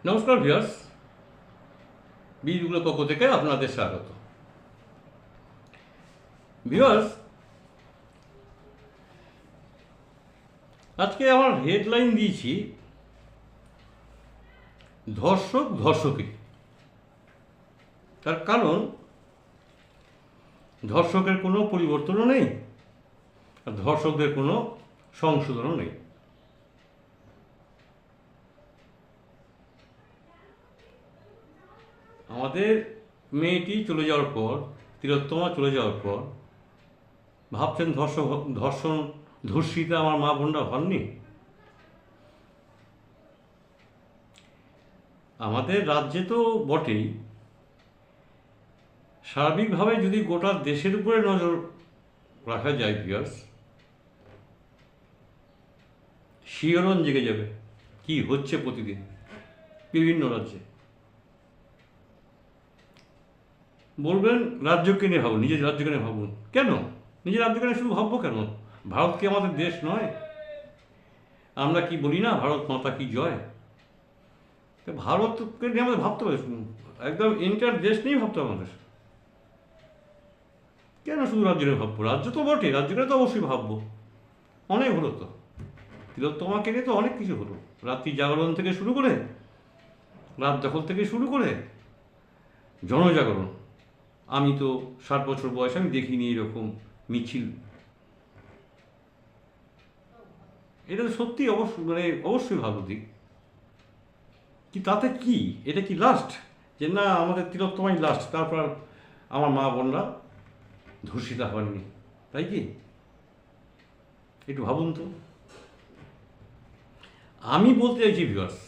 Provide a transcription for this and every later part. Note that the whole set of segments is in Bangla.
নমস্কার ভিউয়ার্স, বীজগুলোর পক্ষ থেকে আপনাদের স্বাগত। ভিউয়ার্স, আজকে আমার হেডলাইন দিয়েছি ধর্ষক ধর্ষকী। তার কারণ ধর্ষকের কোনো পরিবর্তনও নেই, আর ধর্ষকদের কোনো সংশোধনও নেই। আমাদের মেয়েটি চলে যাওয়ার পর, তিলোত্তমা চলে যাওয়ার পর ভাবছেন ধর্ষিতা আমার মা বোনরা হননি। আমাদের রাজ্যে তো বটেই, সার্বিকভাবে যদি গোটা দেশের উপরে নজর রাখা যায় ভিউয়ার্স, শিহরণ জেগে যাবে কি হচ্ছে প্রতিদিন বিভিন্ন রাজ্যে। বলবেন রাজ্যকে নিয়ে ভাবুন, নিজের রাজ্যকে নিয়ে ভাবুন। কেন নিজের রাজ্যকে নিয়ে শুধু ভাববো কেন? ভারত কি আমাদের দেশ নয়? আমরা কি বলি না ভারত মাতা কি জয়? ভারতকে নিয়ে আমাদের ভাবতে হবে, একদম এন্টার দেশ নিয়েই ভাবতে হবে আমাদের। কেন শুধু রাজ্য নিয়ে ভাববো? রাজ্য তো বটে, রাজ্যকে তো অবশ্যই ভাববো। অনেক হলো তো, তিলোত্তমাকে নিয়ে তো অনেক কিছু হলো, রাত্রি জাগরণ থেকে শুরু করে, রাত দখল থেকে শুরু করে জনজাগরণ। আমি তো 60 বছর বয়স, আমি দেখিনি এরকম মিছিল। এটা তো সত্যি অবশ্যই ভালো দিক। কি তাতে কি, এটা কি লাস্ট? যে না আমাদের তিলোত্তমাই লাস্ট, তারপর আমার মা বোনরা ধর্ষিতা হননি, তাই কি? একটু ভাবুন তো। আমি বলতে চাইছি ভিউয়ার্স,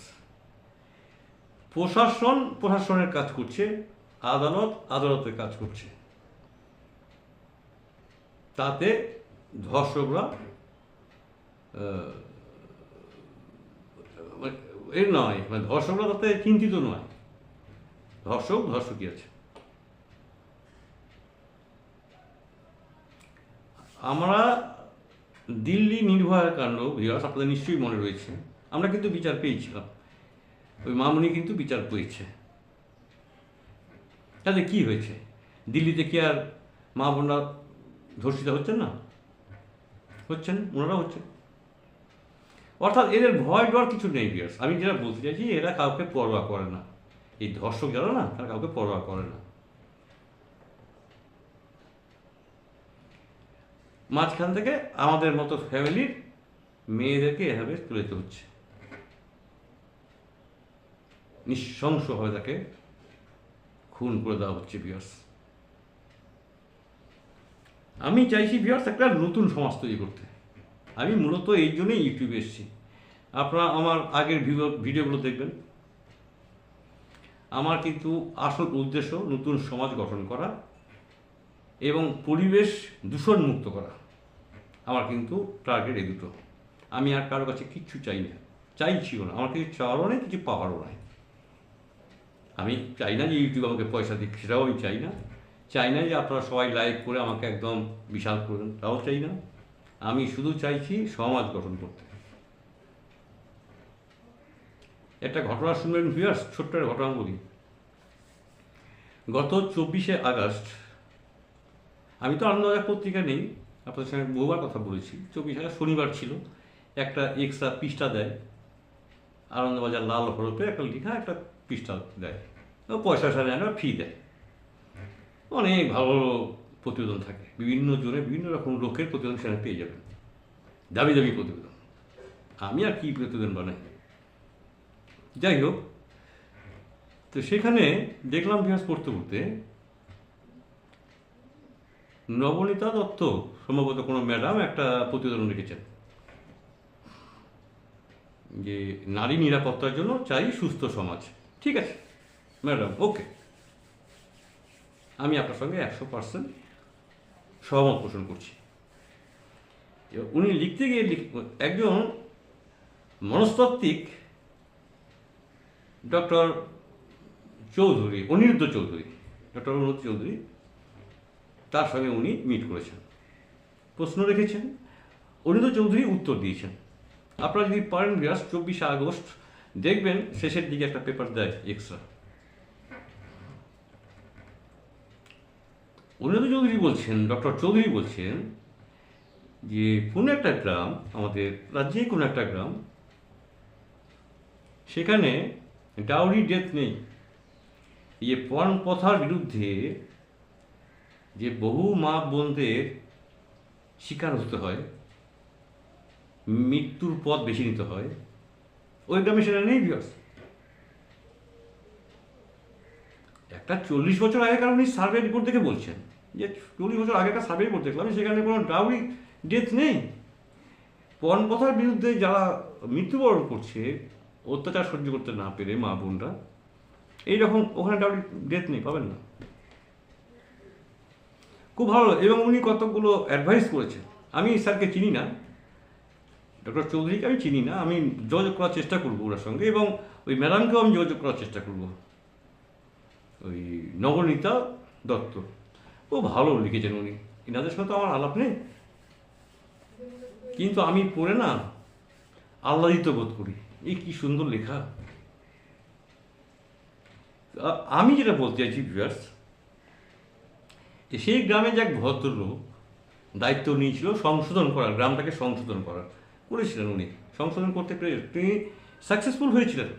প্রশাসন প্রশাসনের কাজ করছে, আদালত আদালতের কাজ করছে, তাতে ধর্ষকরা এর নয়, মানে ধর্ষকরা তাতে চিন্তিত নয়। ধর্ষকই আছে। আমরা দিল্লি নির্ভয়া কাণ্ড ভিউয়ার্স, আপনাদের নিশ্চয়ই মনে রয়েছে, আমরা কিন্তু বিচার পেয়েছিলাম, ওই মামুনি কিন্তু বিচার পেয়েছে। তাহলে কি হয়েছে? দিল্লিতে কি আর মা বোনরা ধর্ষিত হচ্ছেন না? হচ্ছেন, ওনারা হচ্ছেন। অর্থাৎ এদের ভয় ডর কিছু নেই ভিউয়ার্স। আমি যেটা বলতে চাইছি, এরা কাউকে পরোয়া করে না। এই ধর্ষক যারা না, তারা কাউকে পরোয়া করে না। মাঝখান থেকে আমাদের মতো ফ্যামিলির মেয়েদেরকে এভাবে তুলে দিতে হচ্ছে, নৃশংসভাবে তাকে খুন করে দেওয়া হচ্ছে ভিউয়ার্স। আমি চাইছি ভিউয়ার্স একটা নতুন সমাজ তৈরি করতে। আমি মূলত এই জন্যই ইউটিউবে এসেছি। আপনারা আমার আগের ভিডিওগুলো দেখবেন। আমার কিন্তু আসল উদ্দেশ্য নতুন সমাজ গঠন করা এবং পরিবেশ দূষণ মুক্ত করা। আমার কিন্তু টার্গেট এই দুটো। আমি আর কারো কাছে কিচ্ছু চাই না, চাইছিও না। আমার কিছু চাওয়ারও নেই, কিছু পাওয়ারও নাই। আমি চাই না যে ইউটিউব আমাকে পয়সা দিক, সেটাও আমি চাই না। চাই না যে আপনারা সবাই লাইক করে আমাকে একদম বিশাল করবেন, তাও চাই না। আমি শুধু চাইছি সমাজ গঠন করতে। একটা ঘটনা শুনবেন ভিউয়ার্স, ছোট্ট একটা ঘটনা বলি। গত 24শে আগস্ট, আমি তো আনন্দবাজার পত্রিকা নেই, আপনাদের সঙ্গে বহুবার কথা বলেছি। 24 আগস্ট শনিবার ছিল, একটা এক্সট্রা পৃষ্ঠা দেয় আনন্দবাজার, লাল হরফে একটা লেখা একটা পৃষ্ঠা দেয়, পয়সা নেয় না, ফি দেয়। অনেক ভালো প্রতিবেদন থাকে, বিভিন্ন জনে বিভিন্ন রকম লোকের প্রতিবেদন সেখানে পেয়ে যাবেন, দামি দামি প্রতিবেদন। আমি আর কি প্রতিবেদন বানাই, যাই হোক। তো সেখানে দেখলাম ভিউয়ার্স, পড়তে পড়তে নবনীতা দত্ত সম্ভবত কোনো ম্যাডাম একটা প্রতিবেদন লিখেছেন যে নারী নিরাপত্তার জন্য চাই সুস্থ সমাজ। ঠিক আছে ম্যাডাম, ওকে, আমি আপনার সঙ্গে 100% সহমত পোষণ করছি। উনি লিখতে গিয়ে একজন মনস্তাত্ত্বিক ডক্টর অনিরুদ্ধ চৌধুরী, তার সঙ্গে উনি মিট করেছেন, প্রশ্ন রেখেছেন, অনিরুদ্ধ চৌধুরী উত্তর দিয়েছেন। আপনারা যদি পারেন ভিউয়ার্স, 24শে আগস্ট দেখবেন শেষের দিকে একটা পেপার দেয় এক্সট্রা। অনিরুদ্ধ চৌধুরী বলছেন, ডক্টর চৌধুরী বলছেন যে কোনো একটা গ্রাম, আমাদের রাজ্যে কোনো একটা গ্রাম, সেখানে ডাউরি ডেথ নেই। এই পণ প্রথার বিরুদ্ধে যে বহু মা বোনদের শিকার হতে হয়, মৃত্যুর পথ বেছে নিতে হয়, ওই গ্রামে সেটা নেই ভিউয়ার্স। একটা 40 বছর আগেকার উনি সার্ভে রিপোর্ট দেখে বলছেন যে 40 বছর আগেকার সার্ভে রিপোর্ট দেখলাম, সেখানে কোনো ডাউরি ডেথ নেই। পণ প্রথার বিরুদ্ধে যারা মৃত্যুবরণ করছে অত্যাচার সহ্য করতে না পেরে মা বোনরা, এইরকম ওখানে ডাউরি ডেথ নেই, পাবেন না। খুব ভালো, এবং উনি কতগুলো অ্যাডভাইস করেছেন। আমি স্যারকে চিনি না, ডক্টর চৌধুরীকে আমি চিনি না, আমি যোগাযোগ করার চেষ্টা করবো ওনার সঙ্গে, এবং ওই ম্যাডামকেও আমি যোগাযোগ করার চেষ্টা করবো, ওই নবনীতা দত্ত। ও ভালো লিখেছেন উনি, এনাদের সঙ্গে তো আমার আলাপ নেই, কিন্তু আমি পড়ে না আহ্লাদিত বোধ করি। এই কি সুন্দর লেখা। আমি যেটা বলতে চাইছি ভিউয়ার্স, সেই গ্রামে যে এক ভদ্রলোক দায়িত্ব নিয়েছিল সংশোধন করার, গ্রামটাকে সংশোধন করার, করেছিলেন উনি, সংশোধন করতে পেরে তিনি সাকসেসফুল হয়েছিলেন।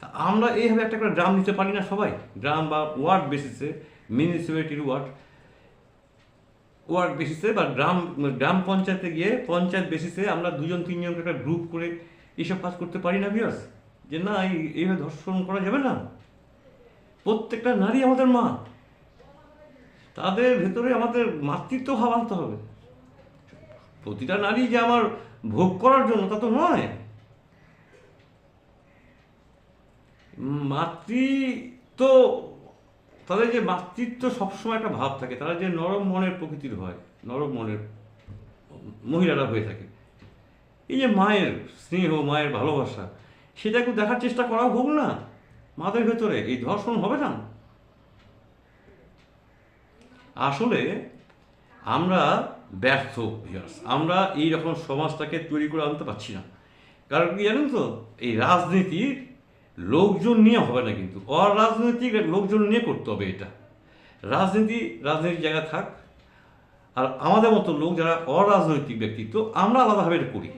তা আমরা এইভাবে একটা করে গ্রাম নিতে পারি না সবাই, গ্রাম বা ওয়ার্ড বেসিসে, মিউনিসিপ্যালিটির ওয়ার্ড বেসিসে, বা গ্রাম পঞ্চায়েতে গিয়ে পঞ্চায়েত বেসিসে আমরা 2-3জনকে একটা গ্রুপ করে এইসব কাজ করতে পারি না ভিউয়ার্স? যে না, এইভাবে ধর্ষণ করা যাবে না। প্রত্যেকটা নারী আমাদের মা, তাদের ভেতরে আমাদের মাতৃত্ব ভাব আনতে হবে। প্রতিটা নারী যে আমার ভোগ করার জন্য তা তো নয়। মাতৃত্ব, তাদের যে মাতৃত্ব সবসময় একটা ভাব থাকে, তারা যে নরম মনের প্রকৃতির হয়, নরম মনের মহিলারা হয়ে থাকে। এই যে মায়ের স্নেহ, মায়ের ভালোবাসা, সেটা একটু দেখার চেষ্টা করা হোক না মাদের ভেতরে, এই ধর্ষণ হবে না। আসলে আমরা ব্যর্থ ভিউয়ার্স, আমরা এই রকম সমাজটাকে তৈরি করে আনতে পারছি না। কারণ কি জানেন তো, এই রাজনীতির লোকজন নিয়ে হবে না, কিন্তু অরাজনৈতিক লোকজন নিয়ে করতে হবে এটা। রাজনীতির জায়গা থাক, আর আমাদের মতো লোক যারা অরাজনৈতিক ব্যক্তিত্ব, আমরা আলাদাভাবে এটা করি।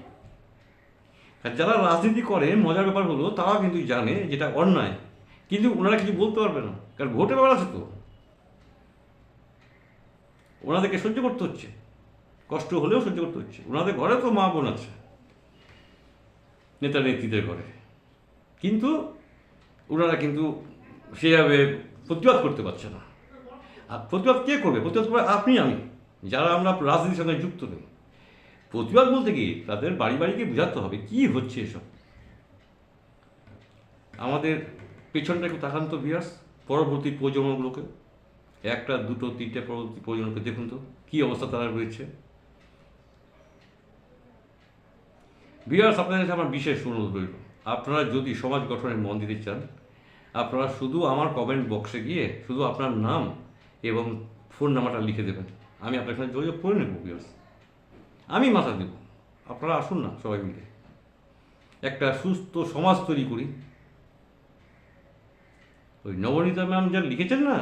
আর যারা রাজনীতি করে, মজার ব্যাপার হলো তারা কিন্তু জানে যেটা অন্যায়, কিন্তু ওনারা কিছু বলতে পারবে না, কারণ ভোটের ব্যাপার আছে তো, ওনাদেরকে সহ্য করতে হচ্ছে, কষ্ট হলেও সহ্য করতে হচ্ছে। ওনাদের ঘরে তো মা বোন আছে, নেতা নেত্রীদের ঘরে, কিন্তু ওনারা কিন্তু সেভাবে প্রতিবাদ করতে পারছে না। আর প্রতিবাদ কে করবে? প্রতিবাদ করবে আপনি আমি, যারা আমরা রাজনীতির সঙ্গে যুক্ত নেই। প্রতিবাদ বলতে কি, তাদের বাড়ি বাড়িকে বোঝাতে হবে কি হচ্ছে এসব। আমাদের পেছনটা একটু তাকান তো ভিউয়ার্স, পরবর্তী প্রজন্মগুলোকে, 1, 2, 3টে পরবর্তী প্রজন্মকে দেখুন তো কী অবস্থা তারা রয়েছে। ভিউয়ার্স, আপনাদের কাছে আমার বিশেষ অনুরোধ রইল, আপনারা যদি সমাজ গঠনে মন দিতে চান, আপনারা শুধু আমার কমেন্ট বক্সে গিয়ে শুধু আপনার নাম এবং ফোন নাম্বারটা লিখে দেবেন, আমি আপনার সাথে যোগাযোগ করে নেব ভিউয়ার্স। আমি মাথা দেব, আপনারা আসুন না সবাই মিলে একটা সুস্থ সমাজ তৈরি করি। ওই নবনীতা ম্যাম যা লিখেছেন না,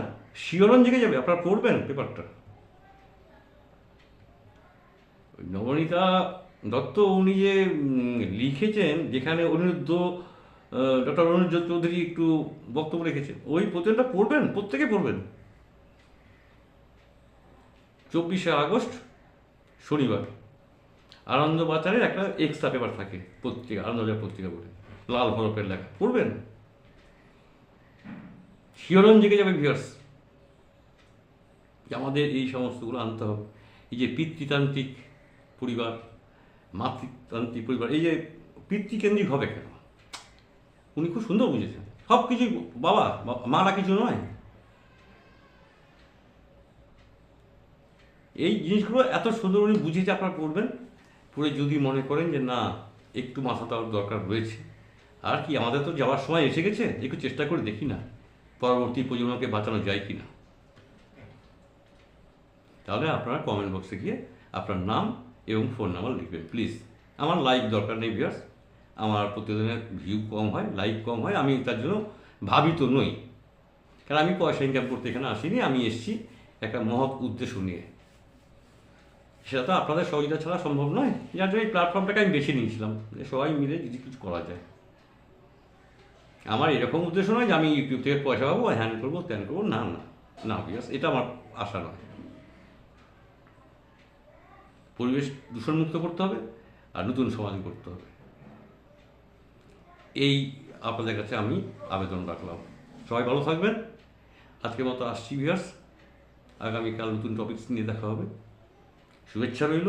শিহরণ জেগে যাবে, আপনারা পড়বেন পেপারটা। ওই নবনীতা দত্ত উনি যে লিখেছেন, যেখানে ডক্টর অনিরুদ্ধ চৌধুরী একটু বক্তব্য রেখেছে, ওই প্রতিটা পড়বেন, প্রত্যেকে পড়বেন। 24শে আগস্ট শনিবার আনন্দবাজারের একটা এক্সট্রা পেপার থাকে পত্রিকা, আনন্দবাজার পত্রিকা বলে, লাল হরফের লেখা, পড়বেন, শিহরণ জেগে যাবে ভিউয়ার্স। আমাদের এই সমস্তগুলো আনতে হবে। এই যে পিতৃতান্ত্রিক পরিবার, মাতৃতান্ত্রিক পরিবার, এই যে পিতৃকেন্দ্রিক হবে কেন, উনি খুব সুন্দর বুঝেছেন। সব কিছুই বাবা, মারা কিছু নয়। এই জিনিসগুলো এত সুন্দর উনি বুঝিয়েছে, আপনারা পড়বেন, পড়ে যদি মনে করেন যে না একটু মাথা দেওয়ার দরকার রয়েছে, আর কি আমাদের তো যাওয়ার সময় এসে গেছে, একটু চেষ্টা করে দেখি না পরবর্তী প্রজন্মকে বাঁচানো যায় কি না। তাহলে আপনারা কমেন্ট বক্সে গিয়ে আপনার নাম এবং ফোন নাম্বার লিখবেন প্লিজ। আমার লাইভ দরকার নেই ভিউয়ার্স, আমার প্রতিদিনের ভিউ কম হয়, লাইক কম হয়, আমি তার জন্য ভাবিত নই। কারণ আমি পয়সা ইনকাম করতে এখানে আসিনি, আমি এসেছি একটা মহৎ উদ্দেশ্য নিয়ে। সেটা তো আপনাদের সহযোগিতা ছাড়া সম্ভব নয়, যার জন্য এই প্ল্যাটফর্মটাকে আমি বেছে নিয়েছিলাম যে সবাই মিলে যদি কিছু করা যায়। আমার এরকম উদ্দেশ্য নয় যে আমি ইউটিউব থেকে পয়সা পাবো, হ্যান করবো ত্যান করবো, না না না, বিকজ এটা আমার আশা নয়। পরিবেশ দূষণমুক্ত করতে হবে আর নতুন সমাজ করতে হবে, এই আপনাদের কাছে আমি আবেদন রাখলাম। সবাই ভালো থাকবেন। আজকের মতো আসছি ভিউয়ার্স, আগামীকাল নতুন টপিকস নিয়ে দেখা হবে। শুভেচ্ছা রইল।